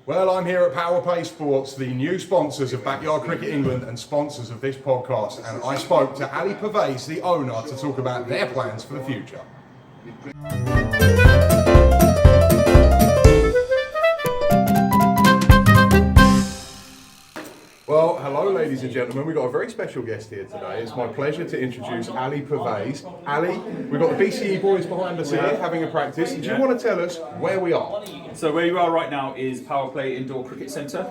Well, I'm here at PowerPlay Sports, the new sponsors of Backyard Cricket England and sponsors of this podcast, and I spoke to Ali Pervez, the owner, to talk about their plans for the future. Well, hello ladies and gentlemen, we've got a very special guest here today. It's my pleasure to introduce Ali Pervez. Ali, we've got the BCE boys behind us here having a practice. Do you want to tell us where we are? So where you are right now is PowerPlay Indoor Cricket Centre.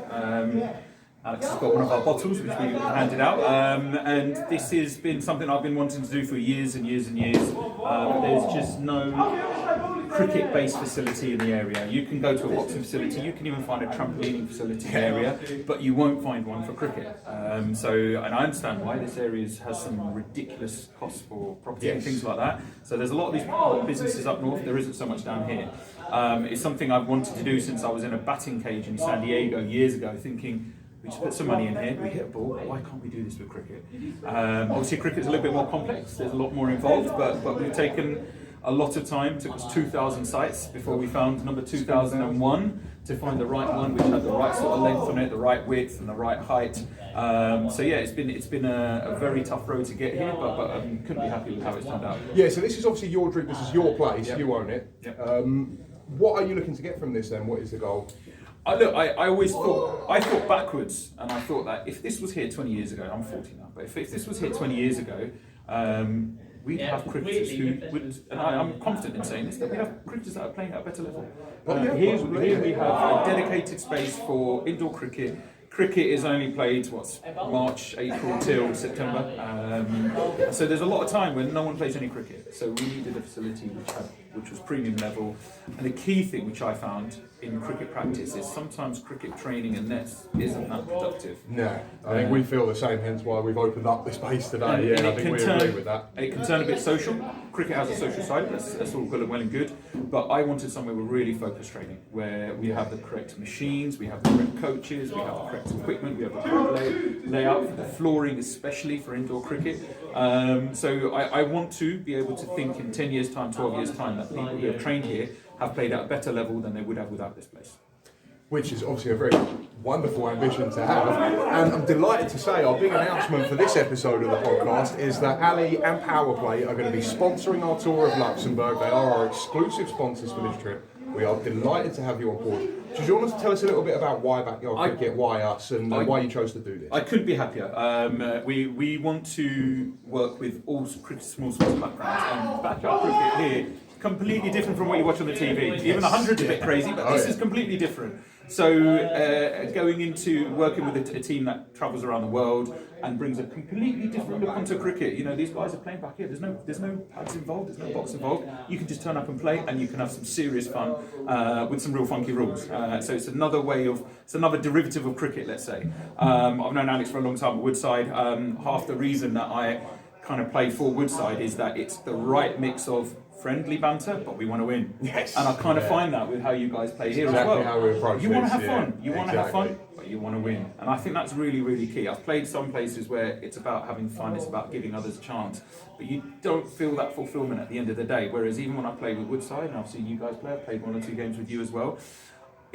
Alex has got one of our bottles which we handed out, and this has been something I've been wanting to do for years and years and years, but there's just no cricket-based facility in the area. You can go to a boxing facility, you can even find a trampolining facility in the area, but you won't find one for cricket. And I understand why. This area has some ridiculous costs for property and things like that. So there's a lot of these businesses up north, there isn't so much down here. It's something I've wanted to do since I was in a batting cage in San Diego years ago, thinking, we just put some money in here, we hit a ball, why can't we do this with cricket? Obviously cricket's a little bit more complex, there's a lot more involved, but we've taken a lot of time. It took us 2,000 sites before we found number 2001 to find the right one which had the right sort of length on it, the right width and the right height. So yeah, it's been a very tough road to get here, but I couldn't be happy with how it's turned out. Yeah, so this is obviously your dream, this is your place, you own it. Yep. What are you looking to get from this then? What is the goal? I always thought backwards, and I thought that if this was here 20 years ago, I'm 40 now, but if this was here 20 years ago, we'd have cricketers who would, and I'm confident in saying this, that we have cricketers that are playing at a better level. Here we have a dedicated space for indoor cricket. Cricket is only played, March, April till September. So there's a lot of time when no one plays any cricket. So we needed a facility which was premium level. And the key thing which I found in cricket practice is sometimes cricket training and nets isn't that productive. No, I think we feel the same, hence why we've opened up this space today. And I think we agree with that. It can turn a bit social. Cricket has a social side, that's all good and well and good. But I wanted somewhere with really focused training, where we have the correct machines, we have the correct coaches, we have the correct equipment, we have the correct layout for the flooring, especially for indoor cricket. So I want to be able to think in 10 years' time, 12 years' time, that people who have trained here have played at a better level than they would have without this place. Which is obviously a very wonderful ambition to have. And I'm delighted to say our big announcement for this episode of the podcast is that Ali and PowerPlay are going to be sponsoring our tour of Luxembourg. They are our exclusive sponsors for this trip. We are delighted to have you on board. Do you want to tell us a little bit about why Backyard Cricket, why us, and why you chose to do this? I couldn't be happier. We want to work with all small sports backgrounds, and Backyard Cricket here completely different from what you watch on the TV. Even 100's a bit crazy, but this is completely different. So going into working with a team that travels around the world and brings a completely different look onto cricket. You know, these guys are playing back here. There's no pads involved. There's no box involved. You can just turn up and play, and you can have some serious fun with some real funky rules. So it's another derivative of cricket, let's say. I've known Alex for a long time at Woodside. Half the reason that I kind of play for Woodside is that it's the right mix of friendly banter, but we want to win. Yes. And I kind of find that with how you guys play here as well. How we approach you want to have this, fun. You want to have fun, but you want to win. And I think that's really, really key. I've played some places where it's about having fun, it's about giving others a chance, but you don't feel that fulfillment at the end of the day. Whereas even when I play with Woodside, and I've seen you guys play, I've played 1 or 2 games with you as well,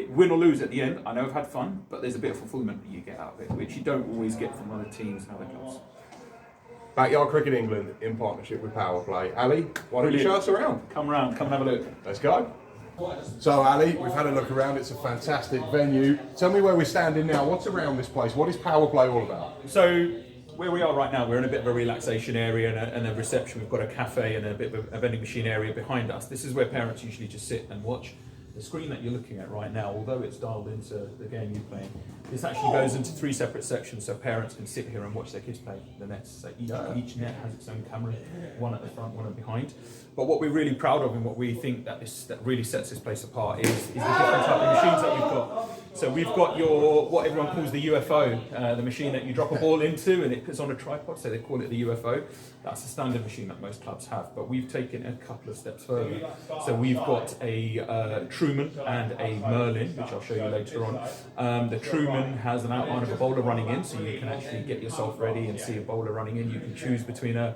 win or lose at the end, I know I've had fun, but there's a bit of fulfillment that you get out of it, which you don't always get from other teams and other clubs. Backyard Cricket England in partnership with PowerPlay. Ali, why don't you show us around? Come around, come and have a look. Let's go. So Ali, we've had a look around, it's a fantastic venue. Tell me where we're standing now, what's around this place? What is PowerPlay all about? So where we are right now, we're in a bit of a relaxation area and a reception. We've got a cafe and a bit of a vending machine area behind us. This is where parents usually just sit and watch. The screen that you're looking at right now, although it's dialed into the game you're playing, this actually goes into 3 separate sections, so parents can sit here and watch their kids play the nets. So each net has its own camera, one at the front, one at behind. But what we're really proud of and what we think that really sets this place apart is the different type of machines that we've got. So we've got your, what everyone calls the UFO, the machine that you drop a ball into and it puts on a tripod, so they call it the UFO. That's a standard machine that most clubs have, but we've taken it a couple of steps further. So we've got a Truman and a Merlin, which I'll show you later on. The Truman has an outline of a bowler running in, so you can actually get yourself ready and see a bowler running in. You can choose between a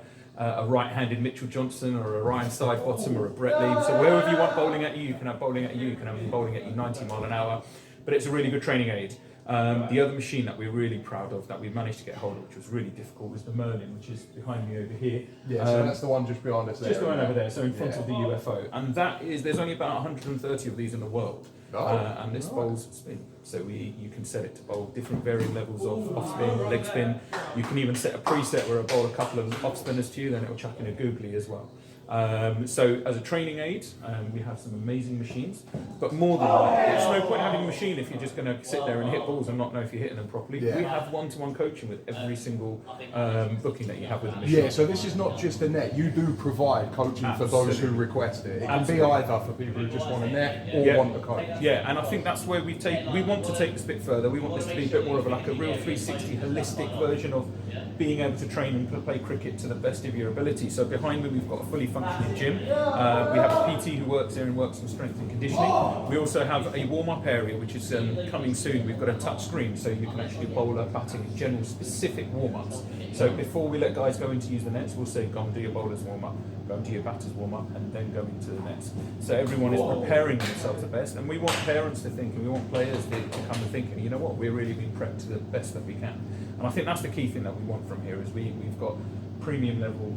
right-handed Mitchell Johnson or a Ryan Sidebottom or a Brett Lee. So wherever you want bowling at you, you can have bowling at you. You can have them bowling at you 90 mile an hour. But it's a really good training aid. The other machine that we're really proud of, that we managed to get hold of, which was really difficult, was the Merlin, which is behind me over here. Yeah, so that's the one just behind us there. Just the one over there, so in front of the UFO. And that is, there's only about 130 of these in the world. And this bowls spin. So you can set it to bowl different varying levels of off spin, leg spin. You can even set a preset where I bowl a couple of off spinners to you, then it'll chuck in a googly as well. So as a training aid, we have some amazing machines, but more than that, there's no point having a machine if you're just going to sit there and hit balls and not know if you're hitting them properly. We have one-to-one coaching with every single booking that you have with the machine. Yeah, so this is not just a net, you do provide coaching for those who request it. It can be either for people who just want a net or want a coach. Yeah, and I think that's where we want to take this a bit further. We want this to be a bit more of a real 360 holistic version of being able to train and play cricket to the best of your ability. So behind me we've got a fully functioning gym. We have a PT who works here and works on strength and conditioning. We also have a warm-up area which is coming soon. We've got a touch screen so you can actually bowler, batting, and general specific warm-ups. So before we let guys go in to use the nets, we'll say go and do your bowler's warm-up, go and do your batter's warm-up, and then go into the nets. So everyone is preparing themselves the best, and we want parents to think, and we want players to come and think, and you know what, we're really being prepped to the best that we can. And I think that's the key thing that we want from here, is we've got premium level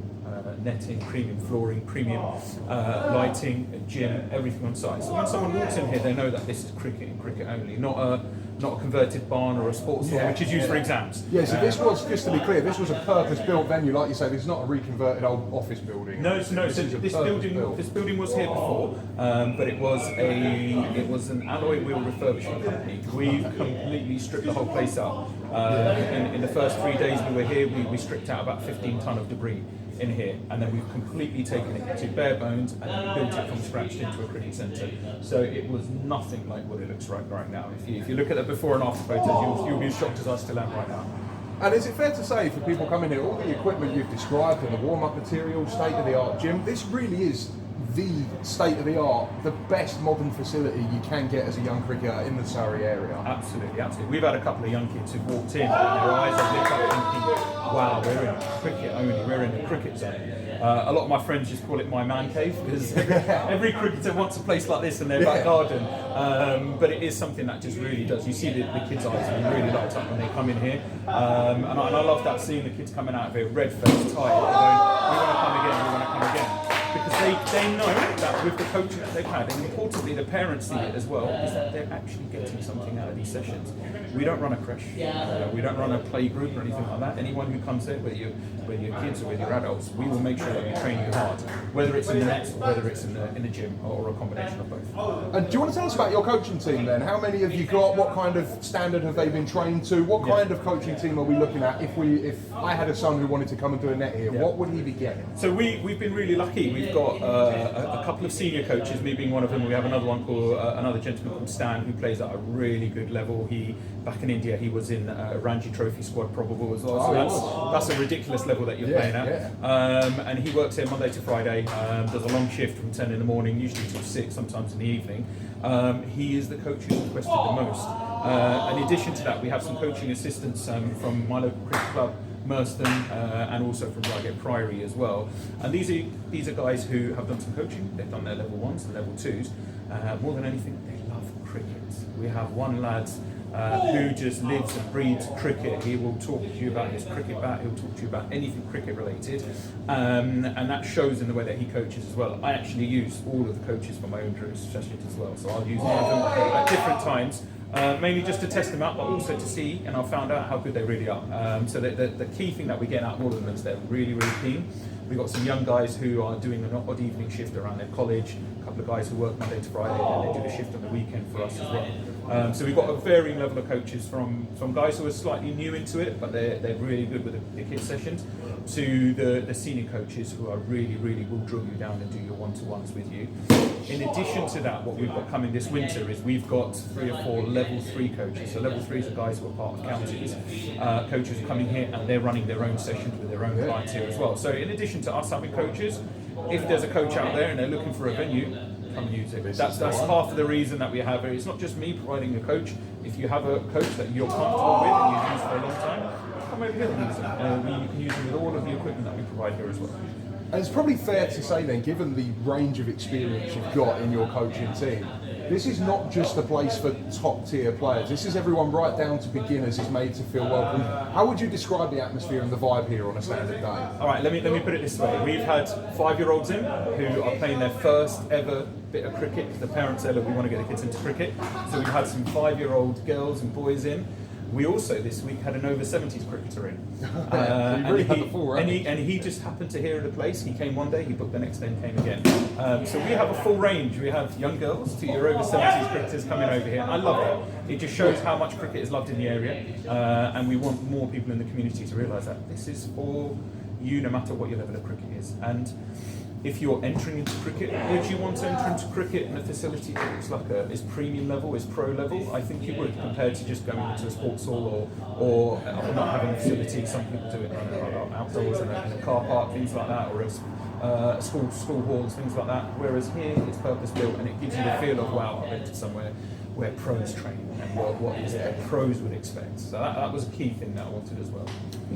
netting, premium flooring, premium lighting, a gym, everything on site. So when someone walks in here, they know that this is cricket and cricket only, not a converted barn or a sports hall, which is used for exams. Yeah, so this was, just to be clear, this was a purpose-built venue, like you say. This is not a reconverted old office building. No. So this building was here before, but it was an alloy wheel refurbishment company. We've completely stripped the whole place out. In the first 3 days we were here, we stripped out about 15 ton of debris in here, and then we've completely taken it to bare bones and then built it from scratch into a cricket centre. So it was nothing like what it looks like right now. If you look at the before and after photos, you'll be as shocked as I still am right now. And is it fair to say, for people coming here, all the equipment you've described and the warm-up material, state-of-the-art gym, this really is the state-of-the-art, the best modern facility you can get as a young cricketer in the Surrey area? Absolutely. We've had a couple of young kids who've walked in and their eyes have lit up thinking, wow, we're in cricket only, we're in the cricket zone. A lot of my friends just call it my man cave, because every cricketer wants a place like this in their back garden. But it is something that just really does. You see the kids' eyes are really light up when they come in here. And I love that, seeing the kids coming out of here red-faced, tired, going, we want to come again, we want to come again. Because they know that with the coaching that they've had, and importantly the parents see it as well, is that they're actually getting something out of these sessions. We don't run a creche, we don't run a play group or anything like that. Anyone who comes here, whether you're kids or whether you're adults, we will make sure that we train you hard, whether it's in the nets or whether it's in the gym or a combination of both. And do you want to tell us about your coaching team then? How many have you got? What kind of standard have they been trained to? What kind of coaching team are we looking at? If I had a son who wanted to come and do a net here, what would he be getting? So we've been really lucky. We've got a couple of senior coaches, me being one of them. We have another one called another gentleman called Stan, who plays at a really good level. Back in India, he was in Ranji Trophy squad probable as well. So that's a ridiculous level that you're playing at. And he works here Monday to Friday. Does a long shift from 10 in the morning, usually till 6, sometimes in the evening. He is the coach who's requested the most. In addition to that, we have some coaching assistants from my local cricket club, Merston, and also from Reigate Priory as well. And these are guys who have done some coaching. They've done their level 1s and level 2s. More than anything, they love cricket. We have one lad who just lives and breathes cricket. He will talk to you about his cricket bat, he'll talk to you about anything cricket related, and that shows in the way that he coaches as well. I actually use all of the coaches for my own sessions as well, so I'll use one of them at different times. Mainly just to test them out, but also to see, and I've found out how good they really are. So the key thing that we get out of all of them is they're really, really keen. We've got some young guys who are doing an odd evening shift around their college, a couple of guys who work Monday to Friday, and then they do a shift on the weekend for us as well. So we've got a varying level of coaches from guys who are slightly new into it, but they're really good with the kid sessions, to the senior coaches who are really will drill you down and do your one-to-ones with you. In addition to that, what we've got coming this winter is we've got 3 or 4 level 3 coaches. So level 3s are guys who are part of counties. Coaches are coming here and they're running their own sessions with their own clients here as well. So in addition to us having coaches, if there's a coach out there and they're looking for a venue, come and use it. That's half of the reason that we have it. It's not just me providing a coach. If you have a coach that you're comfortable with and you've used for a long time, come over here and use them. You can use them with all of the equipment that we provide here as well. And it's probably fair to say then, given the range of experience you've got in your coaching team, this is not just a place for top tier players. This is everyone right down to beginners is made to feel welcome. How would you describe the atmosphere and the vibe here on a standard day? All right, let me put it this way. We've had 5-year-olds in who are playing their first ever bit of cricket. The parents said, look, we want to get the kids into cricket. So we've had some 5-year-old girls and boys in. We also this week had an over 70s cricketer in. And he just happened to hear of the place. He came one day, he booked the next day and came again. So we have a full range. We have young girls to your over 70s cricketers coming over here. I love that. It just shows how much cricket is loved in the area. And we want more people in the community to realise that this is for you no matter what your level of cricket is. And if you're entering into cricket, would you want to enter into cricket in a facility that's like is premium level, is pro level? I think you would, compared to just going into a sports hall or not having a facility. Some people do it outdoors in a car park, things like that, or as school halls, things like that. Whereas here, it's purpose built and it gives you the feel of, wow, I've entered somewhere where pros train and what pros would expect. So that was a key thing that I wanted as well.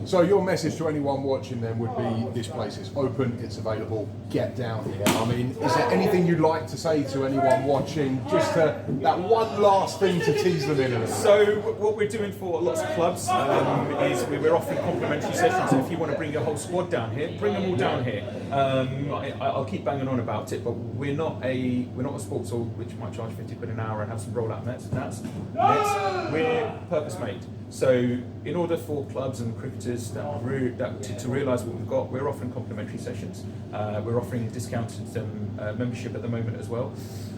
So your message to anyone watching then would be, this place is open, it's available, get down here. I mean, is there anything you'd like to say to anyone watching, just that one last thing to tease them in? So what we're doing for lots of clubs is we're offering complimentary sessions. So if you want to bring your whole squad down here, bring them all down here. I'll keep banging on about it, but we're not a sports hall which might charge 50 quid an hour and have some roll-out nets. We're purpose made. So in order for clubs and cricketers to realise what we've got, we're offering complimentary sessions. We're offering discounted membership at the moment as well.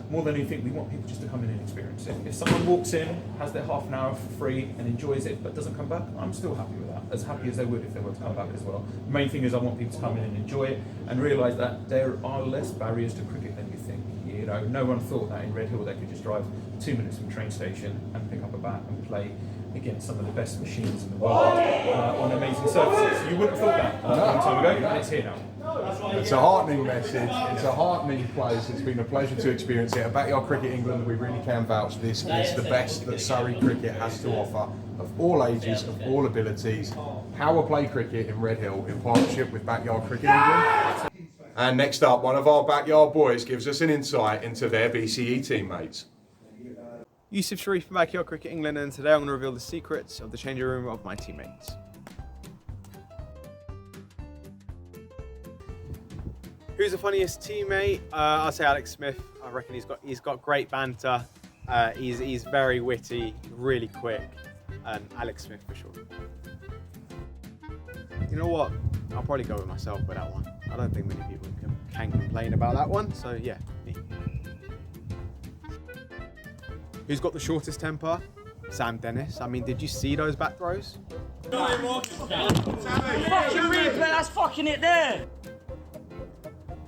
More than anything, we want people just to come in and experience it. If someone walks in, has their half an hour for free and enjoys it but doesn't come back, I'm still happy with that. As happy as they would if they were to come back as well. The main thing is I want people to come in and enjoy it and realise that there are less barriers to cricket than you think. You know, no one thought that in Red Hill they could just drive 2 minutes from the train station and pick up a bat and play against some of the best machines in the world on amazing surfaces. You wouldn't have thought that a long time ago, and it's here now. It's a heartening message, it's a heartening place, it's been a pleasure to experience it. At Backyard Cricket England, we really can vouch this is the best that Surrey cricket has to offer, of all ages, of all abilities. PowerPlay cricket in Red Hill in partnership with Backyard Cricket England. And next up, one of our backyard boys gives us an insight into their BCE teammates. Yousaf Sharif from Backyard Cricket England, and today I'm going to reveal the secrets of the changing room of my teammates. Who's the funniest teammate? I'll say Alex Smith. I reckon he's got great banter. He's very witty, really quick, and Alex Smith for sure. You know what? I'll probably go with myself with that one. I don't think many people can complain about that one. So yeah, me. Who's got the shortest temper? Sam Dennis. I mean, did you see those back throws? Fucking replay, that's fucking it there.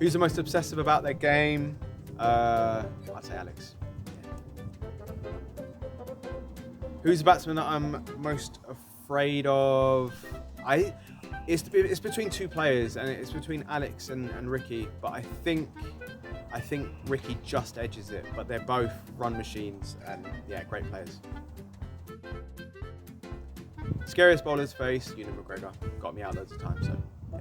Who's the most obsessive about their game? I'd say Alex. Who's the batsman that I'm most afraid of? It's between 2 players, and it's between Alex and Ricky. But I think Ricky just edges it. But they're both run machines, and yeah, great players. Scariest bowler's face, Ewan McGregor. Got me out loads of times, so yeah.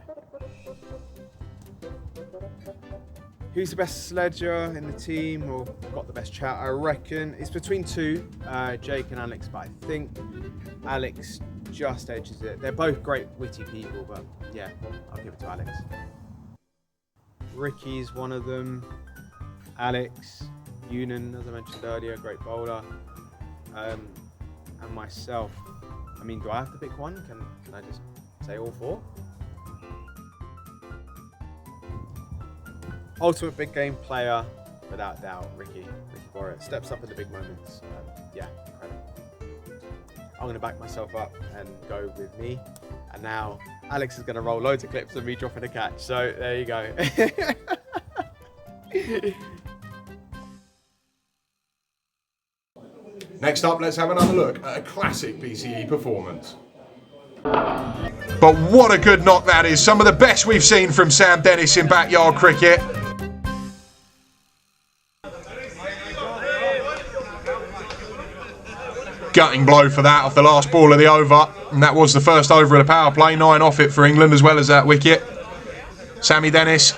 Who's the best sledger in the team, or got the best chat? I reckon it's between 2, Jake and Alex, but I think Alex just edges it. They're both great witty people, but yeah, I'll give it to Alex. Ricky's one of them. Alex, Ewan, as I mentioned earlier, great bowler. And myself. I mean, do I have to pick one? Can I just say all 4? Ultimate big game player, without doubt, Ricky Borrett steps up in the big moments. Yeah, incredible. I'm going to back myself up and go with me. And now Alex is going to roll loads of clips of me dropping a catch. So there you go. Next up, let's have another look at a classic BCE performance. But what a good knock that is. Some of the best we've seen from Sam Dennis in backyard cricket. Gutting blow for that off the last ball of the over. And that was the first over of the power play. 9 off it for England as well as that wicket. Sammy Dennis,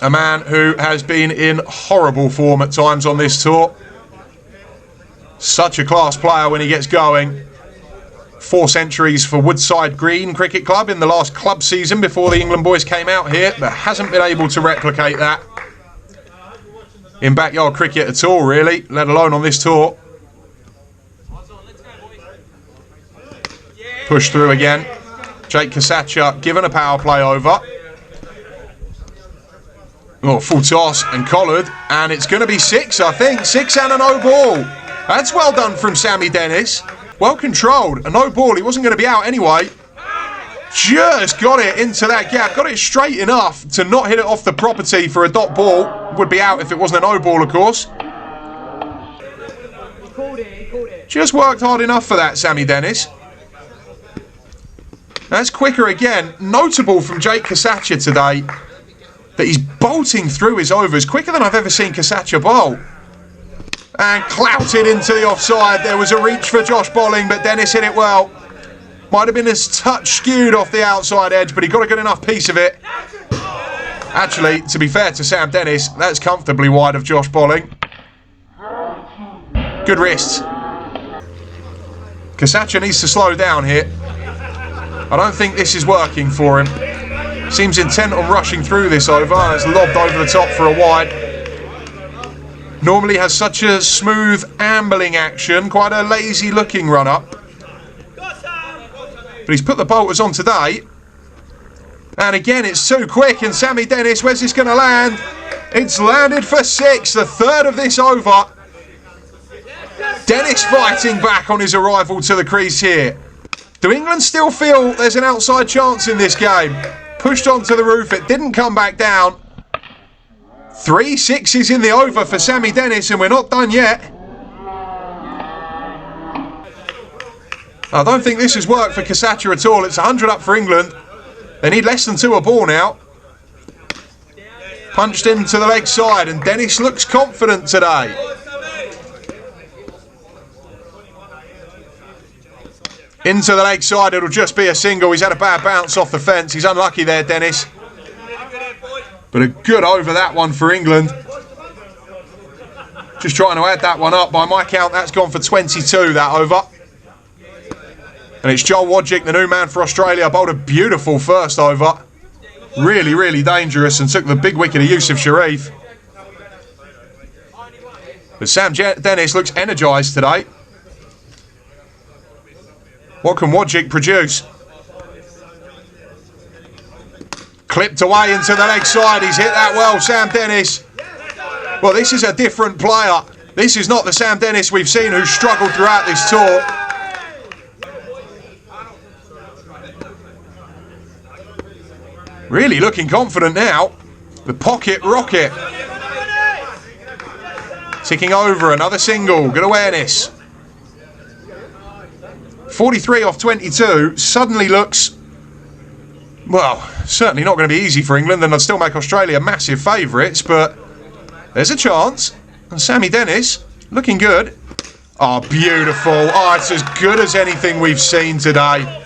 a man who has been in horrible form at times on this tour. Such a class player when he gets going. 4 centuries for Woodside Green Cricket Club in the last club season before the England boys came out here, but hasn't been able to replicate that in backyard cricket at all, really, let alone on this tour. Push through again. Jake Kasacha given a power play over. Oh, full toss and collared, and it's going to be 6, I think. 6 and a no ball. That's well done from Sammy Dennis. Well controlled. A no ball. He wasn't going to be out anyway. Just got it into that gap. Got it straight enough to not hit it off the property for a dot ball. Would be out if it wasn't a no ball, of course. He called it. Just worked hard enough for that, Sammy Dennis. That's quicker again. Notable from Jake Kasacha today that he's bolting through his overs quicker than I've ever seen Kasacha bowl. And clouted into the offside. There was a reach for Josh Bolling, but Dennis hit it well. Might have been a touch skewed off the outside edge, but he got a good enough piece of it. Actually, to be fair to Sam Dennis, that's comfortably wide of Josh Bolling. Good wrists. Kasacha needs to slow down here. I don't think this is working for him. Seems intent on rushing through this over. It's lobbed over the top for a wide. Normally has such a smooth ambling action, quite a lazy looking run up. But he's put the bolters on today. And again, it's too quick. And Sammy Dennis, where's this going to land? It's landed for 6, the third of this over. Dennis fighting back on his arrival to the crease here. Do England still feel there's an outside chance in this game? Pushed onto the roof, it didn't come back down. 3 sixes in the over for Sammy Dennis, and we're not done yet. I don't think this has worked for Kasacha at all. It's 100 up for England. They need less than 2 a ball now. Punched into the leg side, and Dennis looks confident today. Into the leg side, it'll just be a single. He's had a bad bounce off the fence. He's unlucky there, Dennis. But a good over that one for England. Just trying to add that one up. By my count, that's gone for 22, that over. And it's Joel Wodjick, the new man for Australia, bowled a beautiful first over. Really, really dangerous, and took the big wicket of Yousaf Sharif. But Sam Dennis looks energised today. What can Wodjick produce? Clipped away into the leg side. He's hit that well, Sam Dennis. Well, this is a different player. This is not the Sam Dennis we've seen who's struggled throughout this tour. Really looking confident now. The pocket rocket. Ticking over, another single. Good awareness. 43 off 22 suddenly looks, well, certainly not going to be easy for England, and I'd still make Australia massive favourites, but there's a chance. And Sammy Dennis, looking good. Oh, beautiful. Oh, it's as good as anything we've seen today.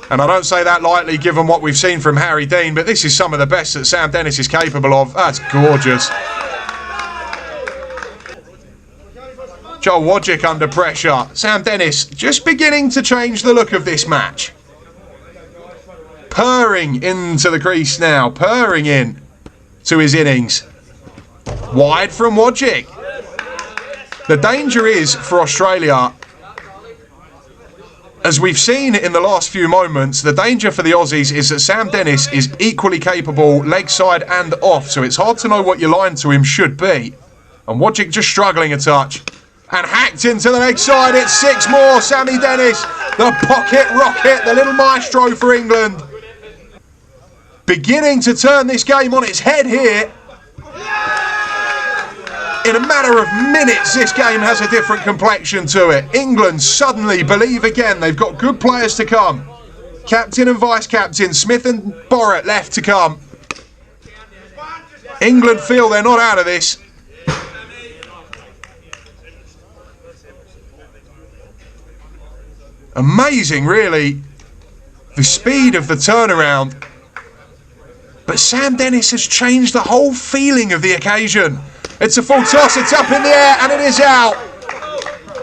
And I don't say that lightly given what we've seen from Harry Dean, but this is some of the best that Sam Dennis is capable of. That's gorgeous. Joel Wodjick under pressure. Sam Dennis just beginning to change the look of this match. Purring into the crease now. Purring in to his innings. Wide from Wodjick. The danger is for Australia, as we've seen in the last few moments, the danger for the Aussies is that Sam Dennis is equally capable leg side and off. So it's hard to know what your line to him should be. And Wojcik just struggling a touch. And hacked into the leg side. It's 6 more. Sammy Dennis, the pocket rocket, the little maestro for England. Beginning to turn this game on its head here. In a matter of minutes, this game has a different complexion to it. England suddenly believe again. They've got good players to come. Captain and vice-captain, Smith and Borrett left to come. England feel they're not out of this. Amazing, really, the speed of the turnaround. But Sam Dennis has changed the whole feeling of the occasion. It's a full toss, it's up in the air, and it is out.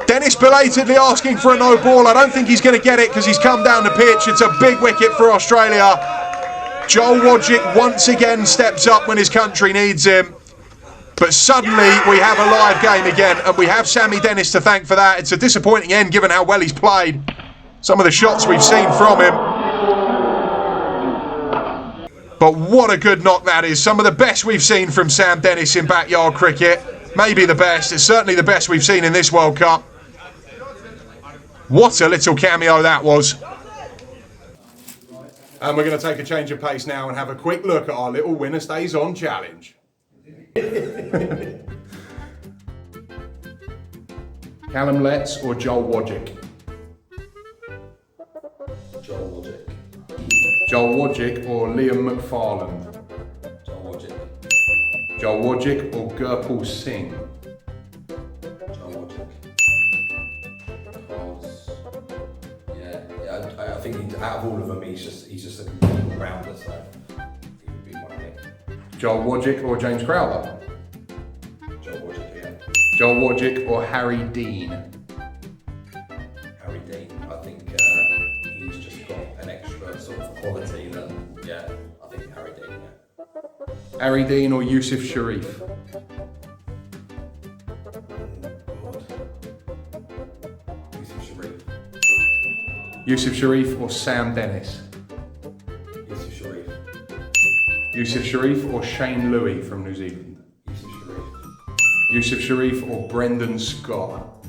Dennis belatedly asking for a no ball. I don't think he's going to get it because he's come down the pitch. It's a big wicket for Australia. Joel Wojcik once again steps up when his country needs him. But suddenly we have a live game again, and we have Sammy Dennis to thank for that. It's a disappointing end given how well he's played. Some of the shots we've seen from him. But what a good knock that is. Some of the best we've seen from Sam Dennis in backyard cricket. Maybe the best. It's certainly the best we've seen in this World Cup. What a little cameo that was. And we're going to take a change of pace now and have a quick look at our little winner stays on challenge. Callum Letts or Joel Wojcik? Joel Wojcik. Joel Wojcik or Liam McFarland? Joel Wojcik. Joel Wojcik or Gurpal Singh? Joel Wojcik. Because, I think out of all of them, he's just a good rounder, so he would be my pick. Joel Wojcik or James Crowther? Joel Wojcik again. Joel Wojcik or Harry Dean? Harry Dean. I think he's just got an extra sort of quality that, I think Harry Dean, Harry Dean or Yousaf Sharif? Yousaf Sharif. Yousaf Sharif or Sam Dennis? Yousaf Sharif. Yousaf Sharif or Shane Louis from New Zealand? Yousaf Sharif. Yousaf Sharif or Brendan Scott?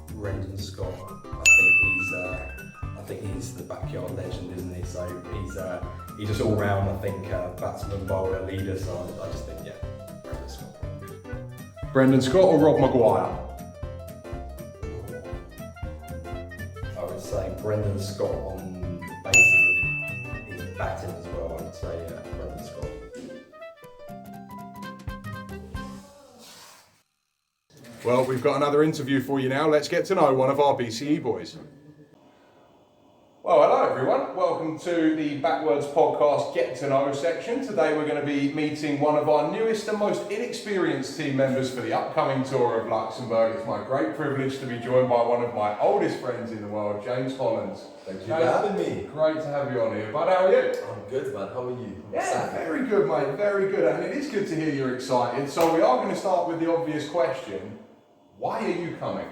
Brendan Scott. I think he's the backyard legend, isn't he? So he's just all round. I think batsman, bowler, leader. So I just think Brendan Scott. Brendan Scott or Rob Maguire? I would say Brendan Scott on the basis of his batting as well. I'd say Brendan Scott. Well, we've got another interview for you now. Let's get to know one of our BCE boys. Well, hello everyone. Welcome to the Backwards Podcast Get to Know section. Today we're going to be meeting one of our newest and most inexperienced team members for the upcoming tour of Luxembourg. It's my great privilege to be joined by one of my oldest friends in the world, James Collins. Thank you for having me. Great to have you on here. Bud, how are you? I'm good, man. How are you? Yeah, very good, mate. Very good. And it is good to hear you're excited. So we are going to start with the obvious question. Why are you coming?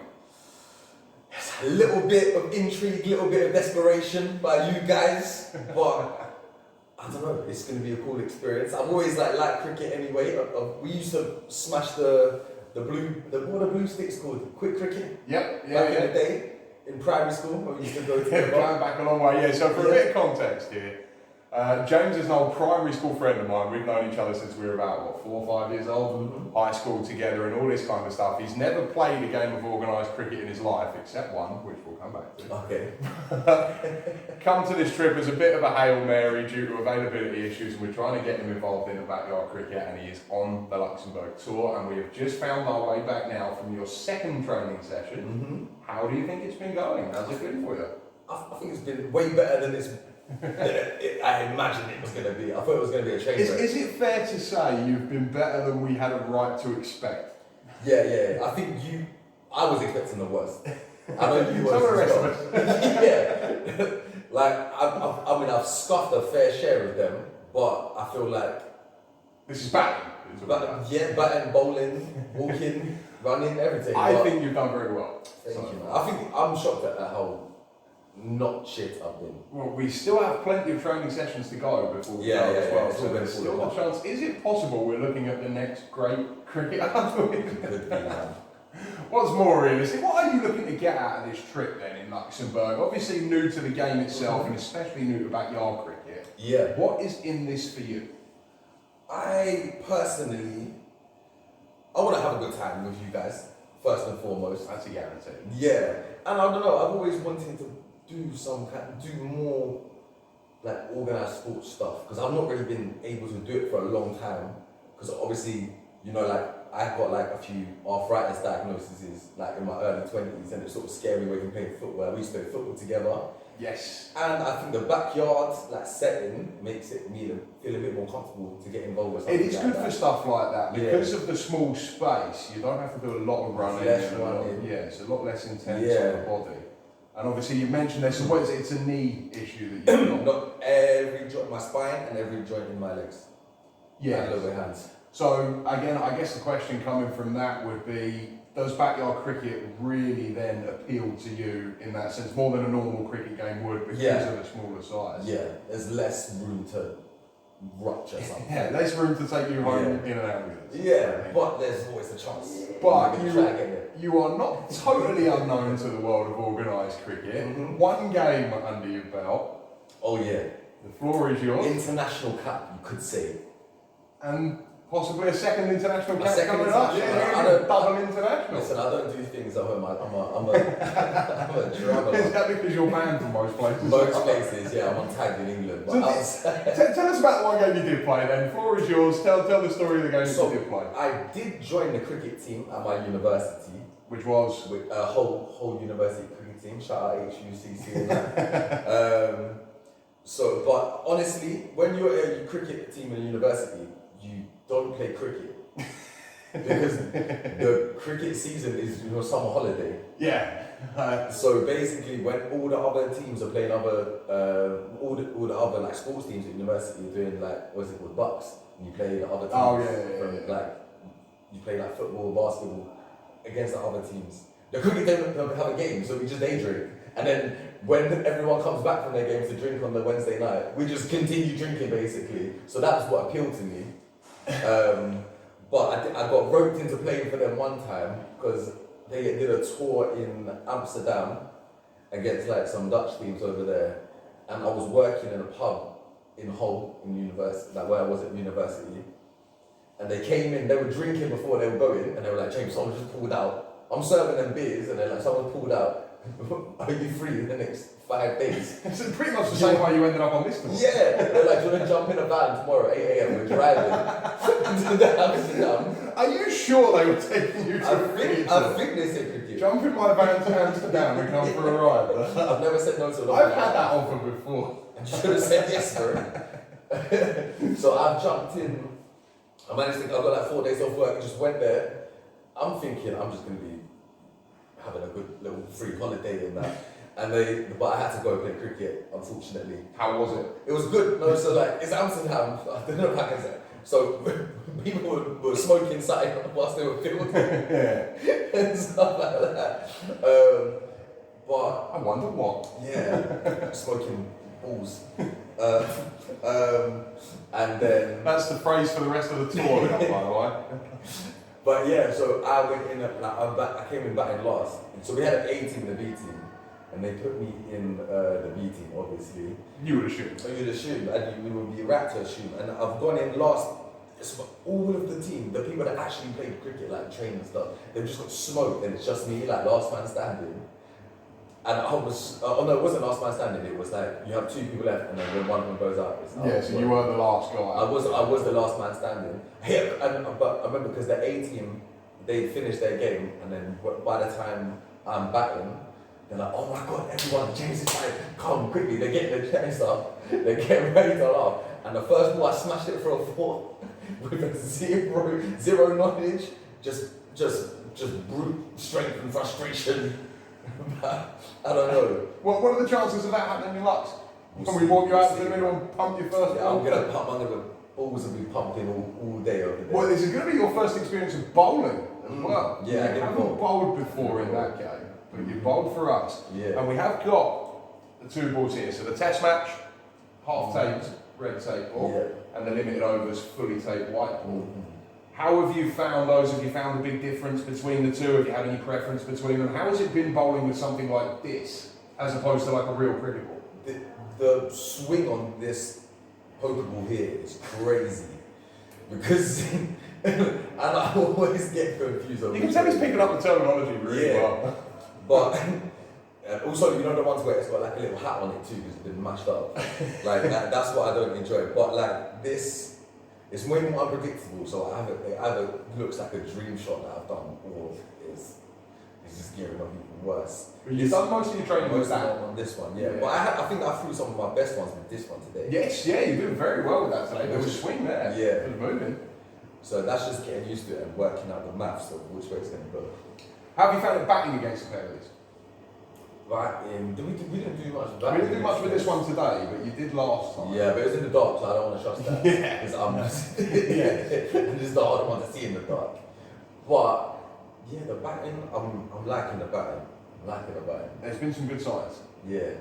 A little bit of intrigue, a little bit of desperation by you guys, but I don't know, it's going to be a cool experience. I've always liked cricket anyway. We used to smash the what are blue sticks called? Quick cricket? Yep, Back in the day, in primary school, when we used to go to the Going back a long way, yeah. So for a bit of context here, James is an old primary school friend of mine. We've known each other since we were about, 4 or 5 years old, high school together and all this kind of stuff. He's never played a game of organised cricket in his life, except one, which we'll come back to. Okay. Come to this trip as a bit of a Hail Mary due to availability issues, and we're trying to get him involved in the backyard cricket, and he is on the Luxembourg tour, and we have just found our way back now from your second training session. How do you think it's been going? How's it been for you? I think it's been way better than I imagined it was going to be. I thought it was going to be a change. Is it fair to say you've been better than we had a right to expect? Yeah. I think I was expecting the worst. I know you So were the as rest well. of us. Yeah. I mean, I've scuffed a fair share of them, but I feel like This is batting. batting, bowling, walking, running, everything. I think you've done very well. Thank you, man. I think I'm shocked at how not shit I've been. Well, we still have plenty of training sessions to go before we go as well. It's all So gonna there's fall still the apart. chance. Is it possible we're looking at the next great cricket athlete? Could be, man. What's more realistic? What are you looking to get out of this trip then in Luxembourg? Obviously new to the game itself and especially new to backyard cricket. Yeah. What is in this for you? I personally, I want to have a good time with you guys, first and foremost. That's a guarantee. Yeah, and I don't know, I've always wanted to do more like organised sports stuff, because I've not really been able to do it for a long time, because obviously, you know, like I've got like a few arthritis diagnoses like in my early 20s, and it sort of scared me away from playing football. We used to play football together. Yes. And I think the backyard like setting makes it me feel a bit more comfortable to get involved with something It is like good that. for stuff like that. Yeah. Because of the small space, you don't have to do a lot of running. Less and a lot- running. yeah, it's a lot less intense Yeah. on the body. And obviously you mentioned there's what is it? It's a knee issue that you've got. Not every joint, my spine and every joint in my legs. Yeah. And lower hands. So again, I guess the question coming from that would be, does backyard cricket really then appeal to you in that sense, more than a normal cricket game would because Yeah. of the smaller size? Yeah, there's less room to rupture something. Yeah, less room to take you home in and out with us. Yeah, but there's always a chance. But You can try and get there. you are not totally unknown to the world of organised cricket. Mhm. One game under your belt, Oh yeah, the floor is yours, international cap, you could say. and possibly a second international A cap second coming up. international. Yeah, I you're don't- double international. Listen, I don't do things at home. I'm a Is drummer. that because you're banned from most places? Most places, yeah, I'm on tag in England. But outside, Tell us about the one game you did play then. The floor is yours. Tell the story of the game So- you did play. I did join the cricket team at my university. Which was? With a whole university cricket team. Shout out HUCC and that. But honestly, when you're a cricket team in a university, you don't play cricket because the cricket season is summer holiday. Yeah. So basically, when all the other teams are playing all the other like sports teams at university are doing like what's it called, bucks, and you play the other teams. Oh, yeah. Like you play like football, basketball against the other teams. The cricket don't have a game, so we just day drink. And then when everyone comes back from their games to drink on the Wednesday night, we just continue drinking basically. So that's what appealed to me. But I got roped into playing for them one time because they did a tour in Amsterdam against like some Dutch teams over there. And I was working in a pub in Hull in university, like where I was at university. And they came in, they were drinking before they were going, and they were like, James, someone just pulled out. I'm serving them beers, and they're like, someone pulled out. Are you free in the next 5 days? It's pretty much the same way you ended up on this tour. Yeah, they're like, do you want to jump in a van tomorrow at 8 a.m. We're driving to Amsterdam. Are you sure they were taking you to a cricket I tour? think they said cricket. Jump in my van to Amsterdam and come for a ride. I've never said no to a I've had that offer before. You should have said yes, bro. So I've jumped in. I managed to. I got like 4 days off work and just went there. I'm thinking I'm just gonna be having a good little free holiday and that. But I had to go play cricket, unfortunately. How was it? It was good. No, so like it's Amsterdam. I don't know if I can say. So people were smoking inside whilst they were filming and stuff like that. But I wonder what. yeah, smoking balls. And then. That's the phrase for the rest of the tour, by the way. But yeah, so I went in. I came in batting last. So we had an A team and a B team, and they put me in the B team, obviously. You would assume. So you'd assume, and you would be right to assume. And I've gone in last. So all of the team, the people that actually played cricket, like train and stuff, they've just got smoked, and it's just me, like last man standing. And I was, oh no, it wasn't last man standing. It was like you have 2 people left, and then when one of them goes out, it's Yeah, so you were the last guy. I was the last man standing. Yeah, but I remember because the A team, they finished their game, and then by the time I'm batting, they're like, oh my god, everyone, James is like, come quickly. They're getting the chest up, they're getting ready to laugh. And the first ball, I smashed it for a 4 with zero knowledge, just brute strength and frustration. I don't know. What are the chances of that happening in Lux? Can we walk you out to the middle and pump your first Yeah, ball? I'm gonna balls will be pumping all day over there. Well, this is going to be your first experience of bowling as well. Yeah, I you get haven't bowled. bowled before in that game, but you bowled for us. Yeah. And we have got the two balls here. So the test match, half taped red tape ball, and the limited overs fully taped white ball. How have you found those? Have you found a big difference between the two? Have you had any preference between them? How has it been bowling with something like this as opposed to like a real cricket ball? The swing on this poker ball here is crazy because and I always get confused. You can tell he's picking up the terminology really well. But also, you know the ones where it's got like a little hat on it too because it's been mashed up. Like that's what I don't enjoy. But like this, it's way more unpredictable. So it either looks like a dream shot that I've done, or it's just gearing up even worse. But you've done most of your training with that on this one, yeah. But I think I threw some of my best ones with this one today. Yes, yeah, you're doing very well with that today. There was a swing there. Yeah, it was moving. So that's just getting used to it and working out the maths of which way it's going to go. How have you found it batting against the pair of these? Right, we didn't do much. We didn't do much with this one today, but you did last time. Yeah, but it was in the dark, so I don't want to trust that. Yeah. Because I'm just the hard one to see in the dark. But yeah, the batting, I'm liking the batting. There's been some good signs. Yeah.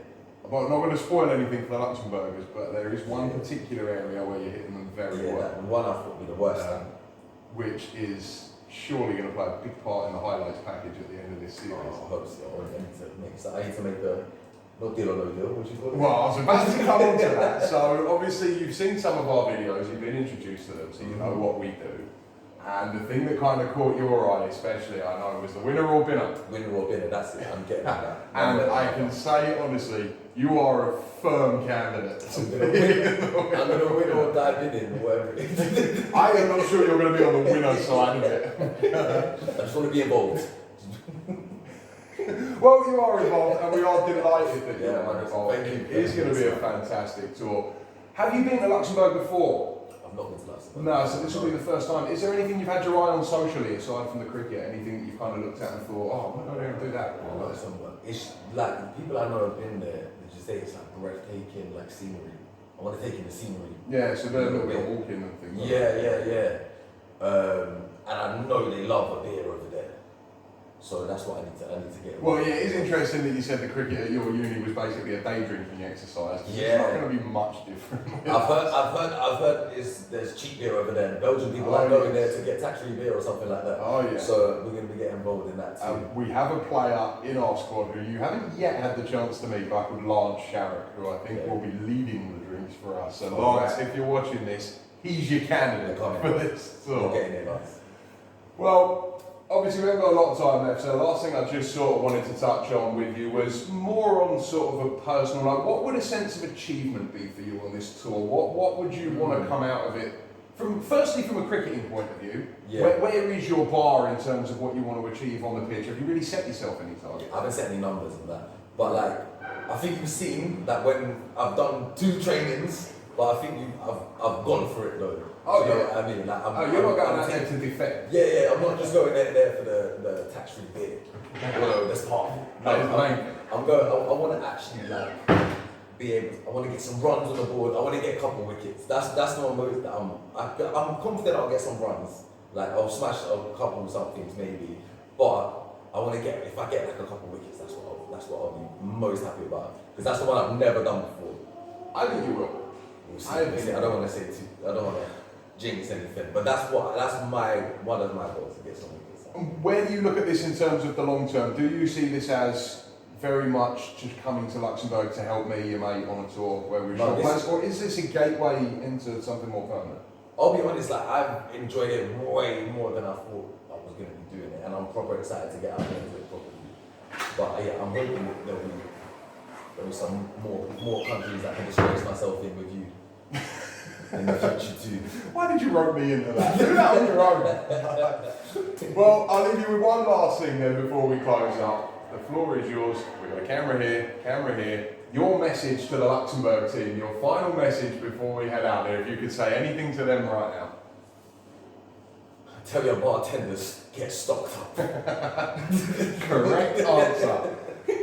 I'm not going to spoil anything for the Luxembourgers, but there is one particular area where you're hitting them very well. That one I thought would be the worst. Which is surely going to play a big part in the highlights package at the end of this series. I hope so. I need to make the not deal or no deal, which is what. Well, I was about to come on to that. So obviously you've seen some of our videos, you've been introduced to them, so you know what we do. And the thing that kind of caught your eye, especially, I know, was the winner or binner. Winner or binner, that's it. I'm getting that. And I can say honestly, you are a firm candidate. I'm going to win or die binning, whatever it is. I am not sure you're going to be on the winner side of it. I just want to be involved. Well, you are involved, and we are delighted that you are involved. Thank you. It is going to be a fantastic tour. Have you been to Luxembourg before? I've not been to Luxembourg. No, so this will be the first time. Is there anything you've had your eye on socially, aside from the cricket? Anything that you've kind of looked at and thought, oh, I'm going to go there and do that? Luxembourg. It's like, the people I know have been there, they just say it's like breathtaking, like scenery. I want to take in the scenery. Yeah, so they're a little bit of walking and things. Yeah. And I know they love a beer over there. So that's what I need to get. Well, yeah, it is interesting that you said the cricket at your uni was basically a day drinking exercise. Yeah. It's not going to be much different. I've heard there's cheap beer over there. And Belgian people are going there to get tax-free beer or something like that. Oh yeah. So we're going to be getting involved in that too. We have a player in our squad who you haven't yet had the chance to meet, but called Lance Sharif, who I think will be leading the drinks for us. So Lance, if you're watching this, he's your candidate for this tour. Getting it, guys. Well, obviously we haven't got a lot of time left, so the last thing I just sort of wanted to touch on with you was more on sort of a personal, like what would a sense of achievement be for you on this tour? What would you want to come out of it? Firstly from a cricketing point of view, where is your bar in terms of what you want to achieve on the pitch? Have you really set yourself any targets? I haven't set any numbers on that, but like, I think you've seen that when I've done 2 trainings, but I think I've gone for it though. Oh, you know yeah. what I mean? Like, You're not going out there to defend. Yeah, I'm not just going there for the tax-free beer. Well, that's part of it. I'm going, I want to actually like be able, I want to get some runs on the board, I want to get a couple wickets. That's the one most that I'm confident I'll get some runs. Like I'll smash a couple somethings maybe, but I want to get, if I get like a couple wickets, that's what I'll be most happy about. Because that's the one I've never done before. I think you will. I don't want to say I don't want to jinx anything, but that's one of my goals, to get some wickets. Where do you look at this in terms of the long term? Do you see this as very much just coming to Luxembourg to help me, your mate, on a tour where we've shot players, or is this a gateway into something more permanent? I'll be honest, like I've enjoyed it way more than I thought I was going to be doing it, and I'm proper excited to get out there and do it properly. But yeah, I'm hoping that there'll be some more countries that I can disgrace myself in with you. In the future too. Why did you rope me into that? Do that on your own. Well, I'll leave you with one last thing then before we close up. The floor is yours. We've got a camera here. Your message to the Luxembourg team, your final message before we head out there, if you could say anything to them right now. Tell your bartenders, get stocked up. Correct answer.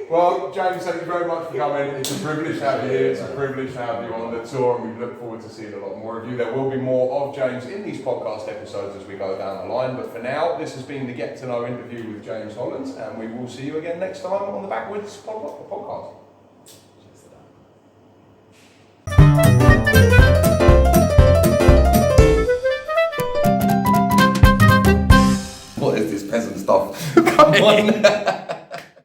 Well, James, thank you very much for coming. It's a privilege to have you here. It's a privilege to have you on the tour, and we look forward to seeing a lot more of you. There will be more of James in these podcast episodes as we go down the line, but for now, this has been the Get to Know interview with James Holland, and we will see you again next time on the Backwards podcast. one.